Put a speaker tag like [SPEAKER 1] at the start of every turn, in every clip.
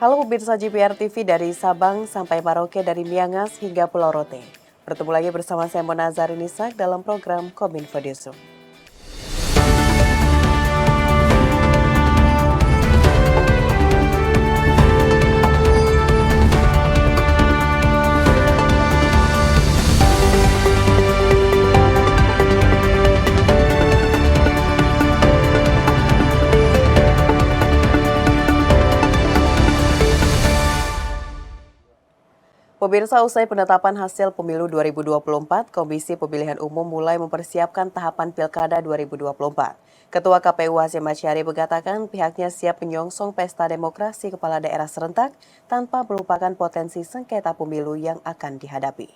[SPEAKER 1] Halo pemirsa JPR TV dari Sabang sampai Merauke, dari Miangas hingga Pulau Rote. Bertemu lagi bersama saya Mona Zarinisak dalam program Kominfo Newsroom. Pemirsa, usai penetapan hasil pemilu 2024, Komisi Pemilihan Umum mulai mempersiapkan tahapan Pilkada 2024. Ketua KPU Hasyim Asyari mengatakan pihaknya siap menyongsong pesta demokrasi kepala daerah serentak tanpa melupakan potensi sengketa pemilu yang akan dihadapi.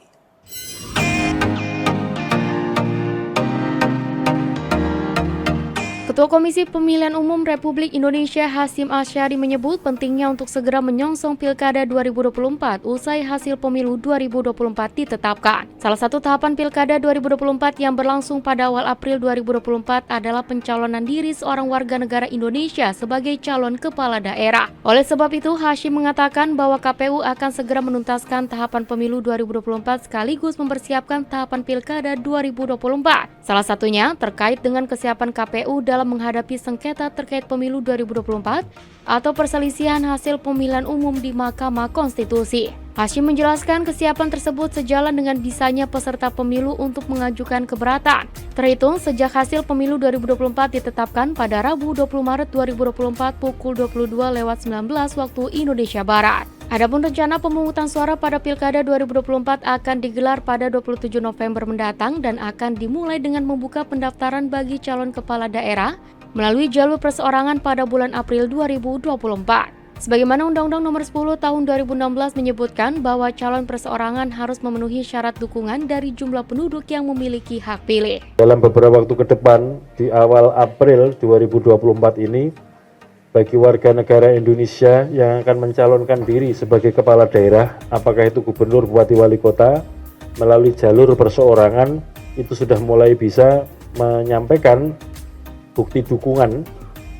[SPEAKER 2] Ketua Komisi Pemilihan Umum Republik Indonesia Hasyim Asyari menyebut pentingnya untuk segera menyongsong Pilkada 2024 usai hasil pemilu 2024 ditetapkan. Salah satu tahapan Pilkada 2024 yang berlangsung pada awal April 2024 adalah pencalonan diri seorang warga negara Indonesia sebagai calon kepala daerah. Oleh sebab itu, Hasyim mengatakan bahwa KPU akan segera menuntaskan tahapan pemilu 2024 sekaligus mempersiapkan tahapan Pilkada 2024. Salah satunya terkait dengan kesiapan KPU dalam menghadapi sengketa terkait pemilu 2024 atau perselisihan hasil pemilihan umum di Mahkamah Konstitusi. Hasyim menjelaskan kesiapan tersebut sejalan dengan bisanya peserta pemilu untuk mengajukan keberatan. Terhitung sejak hasil pemilu 2024 ditetapkan pada Rabu 20 Maret 2024 pukul 22.19 waktu Indonesia Barat. Adapun rencana pemungutan suara pada Pilkada 2024 akan digelar pada 27 November mendatang dan akan dimulai dengan membuka pendaftaran bagi calon kepala daerah melalui jalur perseorangan pada bulan April 2024. Sebagaimana Undang-Undang Nomor 10 Tahun 2016 menyebutkan bahwa calon perseorangan harus memenuhi syarat dukungan dari jumlah penduduk yang memiliki hak pilih.
[SPEAKER 3] Dalam beberapa waktu ke depan, di awal April 2024 ini, bagi warga negara Indonesia yang akan mencalonkan diri sebagai kepala daerah, apakah itu gubernur, bupati, wali kota, melalui jalur perseorangan, itu sudah mulai bisa menyampaikan bukti dukungan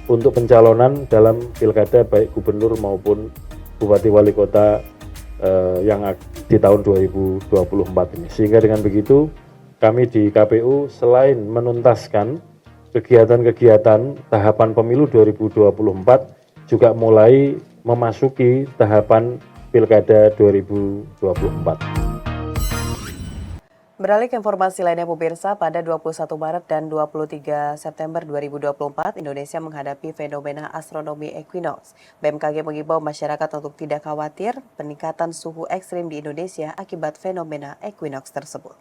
[SPEAKER 3] untuk pencalonan dalam pilkada baik gubernur maupun bupati wali kota yang di tahun 2024 ini. Sehingga dengan begitu kami di KPU selain menuntaskan kegiatan-kegiatan tahapan pemilu 2024 juga mulai memasuki tahapan pilkada 2024.
[SPEAKER 1] Beralih ke informasi lainnya pemirsa, pada 21 Maret dan 23 September 2024, Indonesia menghadapi fenomena astronomi equinox. BMKG mengimbau masyarakat untuk tidak khawatir peningkatan suhu ekstrim di Indonesia akibat fenomena equinox tersebut.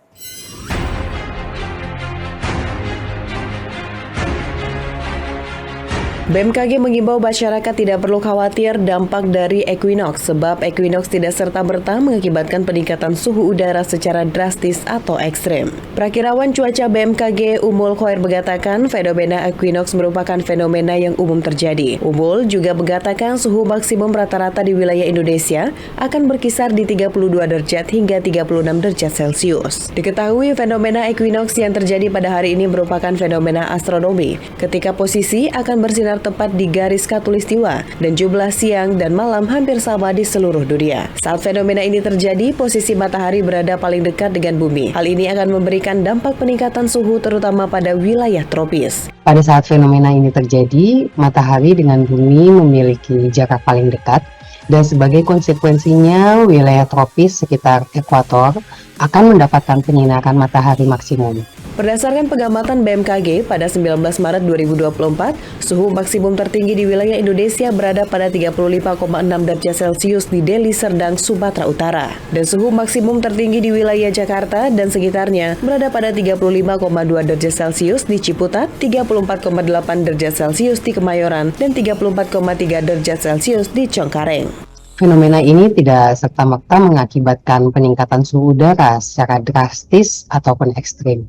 [SPEAKER 1] BMKG mengimbau masyarakat tidak perlu khawatir dampak dari equinox sebab equinox tidak serta-merta mengakibatkan peningkatan suhu udara secara drastis atau ekstrim. Prakirawan cuaca BMKG Umul Khoir mengatakan fenomena equinox merupakan fenomena yang umum terjadi. Umul juga mengatakan suhu maksimum rata-rata di wilayah Indonesia akan berkisar di 32 derajat hingga 36 derajat Celcius. Diketahui fenomena equinox yang terjadi pada hari ini merupakan fenomena astronomi ketika posisi akan bersinar tepat di garis khatulistiwa dan jumlah siang dan malam hampir sama di seluruh dunia. Saat fenomena ini terjadi, posisi matahari berada paling dekat dengan bumi. Hal ini akan memberikan dampak peningkatan suhu terutama pada wilayah tropis.
[SPEAKER 4] Pada saat fenomena ini terjadi, matahari dengan bumi memiliki jarak paling dekat dan sebagai konsekuensinya wilayah tropis sekitar ekuator akan mendapatkan penyinaran matahari maksimum.
[SPEAKER 1] Berdasarkan pengamatan BMKG, pada 19 Maret 2024, suhu maksimum tertinggi di wilayah Indonesia berada pada 35,6 derajat Celcius di Deli Serdang, Sumatera Utara. Dan suhu maksimum tertinggi di wilayah Jakarta dan sekitarnya berada pada 35,2 derajat Celcius di Ciputat, 34,8 derajat Celcius di Kemayoran, dan 34,3 derajat Celcius di Cengkareng.
[SPEAKER 4] Fenomena ini tidak serta-merta mengakibatkan peningkatan suhu udara secara drastis ataupun ekstrim.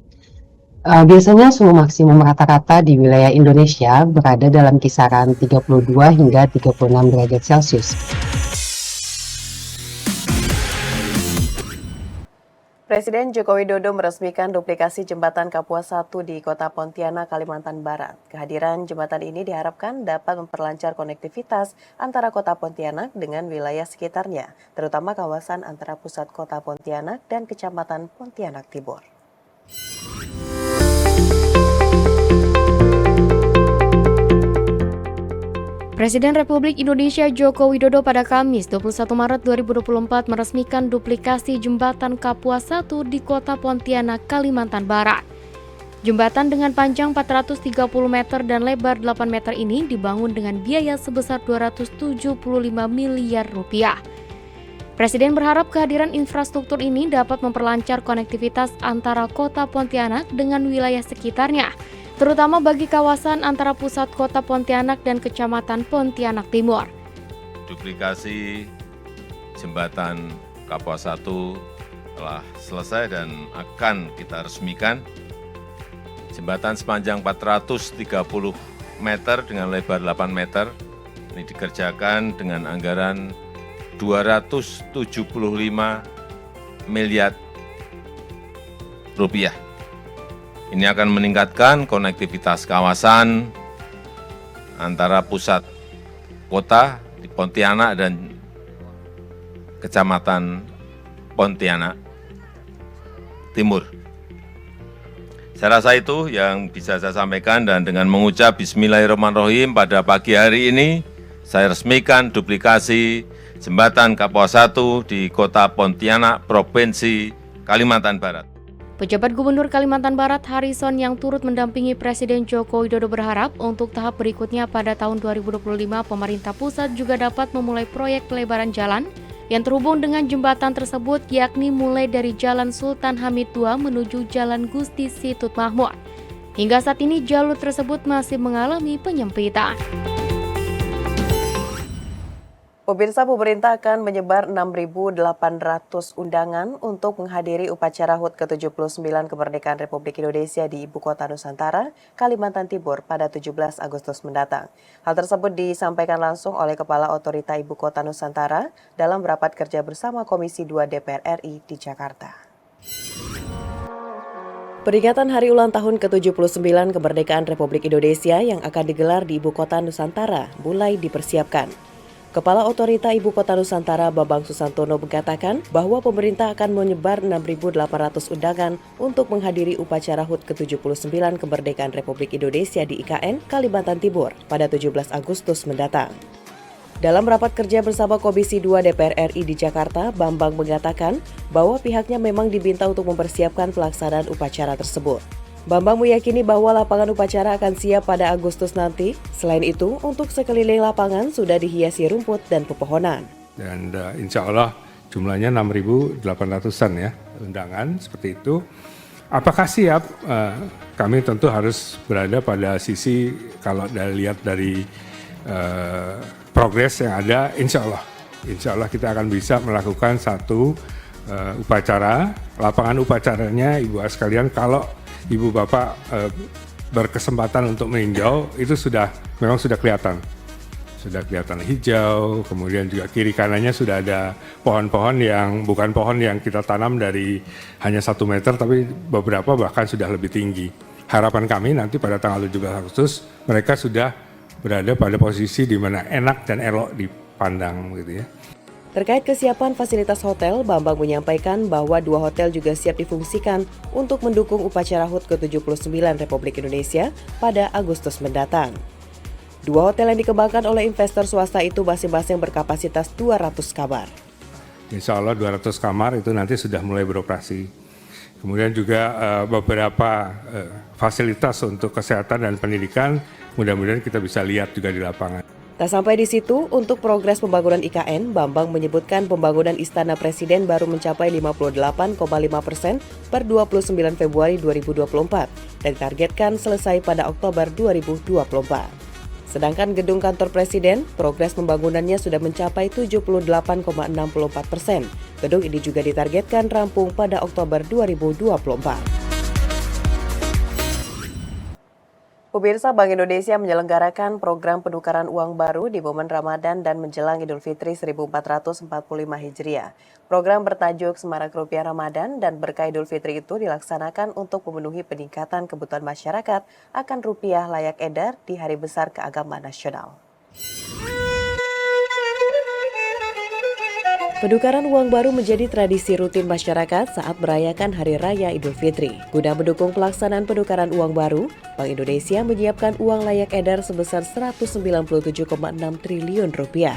[SPEAKER 4] Biasanya suhu maksimum rata-rata di wilayah Indonesia berada dalam kisaran 32 hingga 36 derajat Celcius.
[SPEAKER 1] Presiden Joko Widodo meresmikan duplikasi jembatan Kapuas 1 di Kota Pontianak, Kalimantan Barat. Kehadiran jembatan ini diharapkan dapat memperlancar konektivitas antara Kota Pontianak dengan wilayah sekitarnya, terutama kawasan antara pusat Kota Pontianak dan Kecamatan Pontianak Timur.
[SPEAKER 2] Presiden Republik Indonesia Joko Widodo pada Kamis 21 Maret 2024 meresmikan duplikasi jembatan Kapuas 1 di Kota Pontianak, Kalimantan Barat. Jembatan dengan panjang 430 meter dan lebar 8 meter ini dibangun dengan biaya sebesar 275 miliar rupiah. Presiden berharap kehadiran infrastruktur ini dapat memperlancar konektivitas antara Kota Pontianak dengan wilayah sekitarnya, terutama bagi kawasan antara pusat Kota Pontianak dan Kecamatan Pontianak Timur.
[SPEAKER 5] Duplikasi jembatan Kapuas 1 telah selesai dan akan kita resmikan. Jembatan sepanjang 430 meter dengan lebar 8 meter ini dikerjakan dengan anggaran 275 miliar rupiah. Ini akan meningkatkan konektivitas kawasan antara pusat kota di Pontianak dan Kecamatan Pontianak Timur. Saya rasa itu yang bisa saya sampaikan, dan dengan mengucap Bismillahirrahmanirrahim pada pagi hari ini, saya resmikan duplikasi jembatan Kapuas 1 di Kota Pontianak, Provinsi Kalimantan Barat.
[SPEAKER 2] Pejabat Gubernur Kalimantan Barat Harrison yang turut mendampingi Presiden Joko Widodo berharap untuk tahap berikutnya pada tahun 2025 pemerintah pusat juga dapat memulai proyek pelebaran jalan yang terhubung dengan jembatan tersebut, yakni mulai dari Jalan Sultan Hamid II menuju Jalan Gusti Situt Mahmud. Hingga saat ini jalur tersebut masih mengalami penyempitan.
[SPEAKER 1] Pemirsa, pemerintah akan menyebar 6.800 undangan untuk menghadiri upacara HUT ke-79 Kemerdekaan Republik Indonesia di Ibu Kota Nusantara, Kalimantan Timur pada 17 Agustus mendatang. Hal tersebut disampaikan langsung oleh Kepala Otorita Ibu Kota Nusantara dalam rapat kerja bersama Komisi 2 DPR RI di Jakarta. Peringatan Hari Ulang Tahun ke-79 Kemerdekaan Republik Indonesia yang akan digelar di Ibu Kota Nusantara mulai dipersiapkan. Kepala Otorita Ibu Kota Nusantara Bambang Susantono mengatakan bahwa pemerintah akan menyebar 6.800 undangan untuk menghadiri upacara HUT ke-79 Kemerdekaan Republik Indonesia di IKN, Kalimantan Timur pada 17 Agustus mendatang. Dalam rapat kerja bersama Komisi 2 DPR RI di Jakarta, Bambang mengatakan bahwa pihaknya memang diminta untuk mempersiapkan pelaksanaan upacara tersebut. Bambang meyakini bahwa lapangan upacara akan siap pada Agustus nanti. Selain itu, untuk sekeliling lapangan sudah dihiasi rumput dan pepohonan.
[SPEAKER 6] Dan insya Allah jumlahnya 6.800-an ya undangan seperti itu. Apakah siap? Kami tentu harus berada pada sisi, kalau lihat dari progres yang ada, insya Allah kita akan bisa melakukan satu upacara. Lapangan upacaranya Ibu sekalian, kalau Ibu Bapak berkesempatan untuk meninjau, itu memang sudah kelihatan hijau, kemudian juga kiri kanannya sudah ada pohon-pohon yang bukan pohon yang kita tanam dari hanya 1 meter, tapi beberapa bahkan sudah lebih tinggi. Harapan kami nanti pada tanggal 17 Agustus mereka sudah berada pada posisi di mana enak dan elok dipandang gitu ya.
[SPEAKER 1] Terkait kesiapan fasilitas hotel, Bambang menyampaikan bahwa 2 hotel juga siap difungsikan untuk mendukung upacara HUT ke-79 Republik Indonesia pada Agustus mendatang. 2 hotel yang dikembangkan oleh investor swasta itu masing-masing berkapasitas 200 kamar.
[SPEAKER 6] Insya Allah 200 kamar itu nanti sudah mulai beroperasi. Kemudian juga beberapa fasilitas untuk kesehatan dan pendidikan, mudah-mudahan kita bisa lihat juga di lapangan.
[SPEAKER 1] Tak sampai di situ, untuk progres pembangunan IKN, Bambang menyebutkan pembangunan Istana Presiden baru mencapai 58,5% per 29 Februari 2024 dan ditargetkan selesai pada Oktober 2024. Sedangkan gedung kantor Presiden, progres pembangunannya sudah mencapai 78,64%. Gedung ini juga ditargetkan rampung pada Oktober 2024. Pemirsa, Bank Indonesia menyelenggarakan program penukaran uang baru di momen Ramadan dan menjelang Idul Fitri 1445 Hijriah. Program bertajuk Semarak Rupiah Ramadan dan Berkah Idul Fitri itu dilaksanakan untuk memenuhi peningkatan kebutuhan masyarakat akan rupiah layak edar di hari besar keagamaan nasional. Penukaran uang baru menjadi tradisi rutin masyarakat saat merayakan Hari Raya Idul Fitri. Guna mendukung pelaksanaan penukaran uang baru, Bank Indonesia menyiapkan uang layak edar sebesar 197,6 triliun rupiah.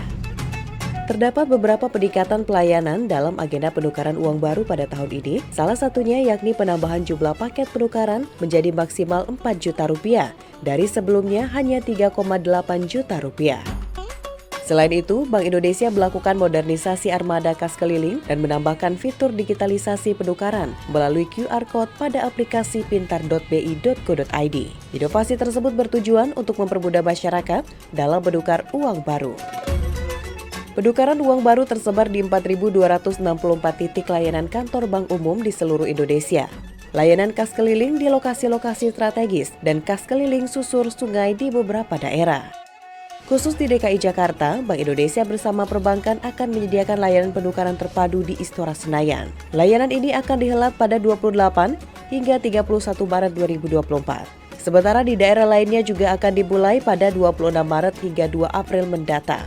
[SPEAKER 1] Terdapat beberapa peningkatan pelayanan dalam agenda penukaran uang baru pada tahun ini, salah satunya yakni penambahan jumlah paket penukaran menjadi maksimal 4 juta rupiah dari sebelumnya hanya 3,8 juta rupiah. Selain itu, Bank Indonesia melakukan modernisasi armada kas keliling dan menambahkan fitur digitalisasi penukaran melalui QR Code pada aplikasi pintar.bi.go.id. Inovasi tersebut bertujuan untuk mempermudah masyarakat dalam menukar uang baru. Penukaran uang baru tersebar di 4.264 titik layanan kantor bank umum di seluruh Indonesia. Layanan kas keliling di lokasi-lokasi strategis dan kas keliling susur sungai di beberapa daerah. Khusus di DKI Jakarta, Bank Indonesia bersama perbankan akan menyediakan layanan penukaran terpadu di Istora Senayan. Layanan ini akan dihelat pada 28 hingga 31 Maret 2024. Sementara di daerah lainnya juga akan dimulai pada 26 Maret hingga 2 April mendatang.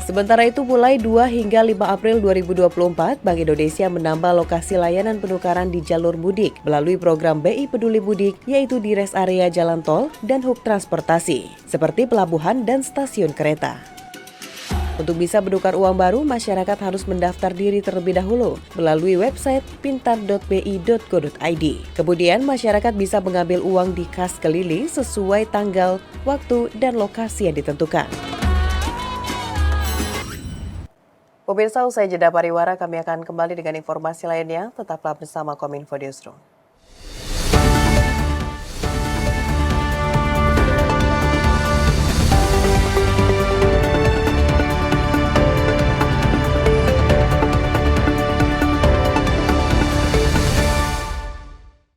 [SPEAKER 1] Sementara itu, mulai 2 hingga 5 April 2024, Bank Indonesia menambah lokasi layanan penukaran di jalur mudik melalui program BI Peduli Mudik, yaitu di rest area jalan tol dan hub transportasi, seperti pelabuhan dan stasiun kereta. Untuk bisa menukar uang baru, masyarakat harus mendaftar diri terlebih dahulu melalui website pintar.bi.go.id. Kemudian, masyarakat bisa mengambil uang di kas keliling sesuai tanggal, waktu, dan lokasi yang ditentukan. Pemirsa, usai jeda pariwara, kami akan kembali dengan informasi lainnya. Tetaplah bersama Kominfo Newsroom.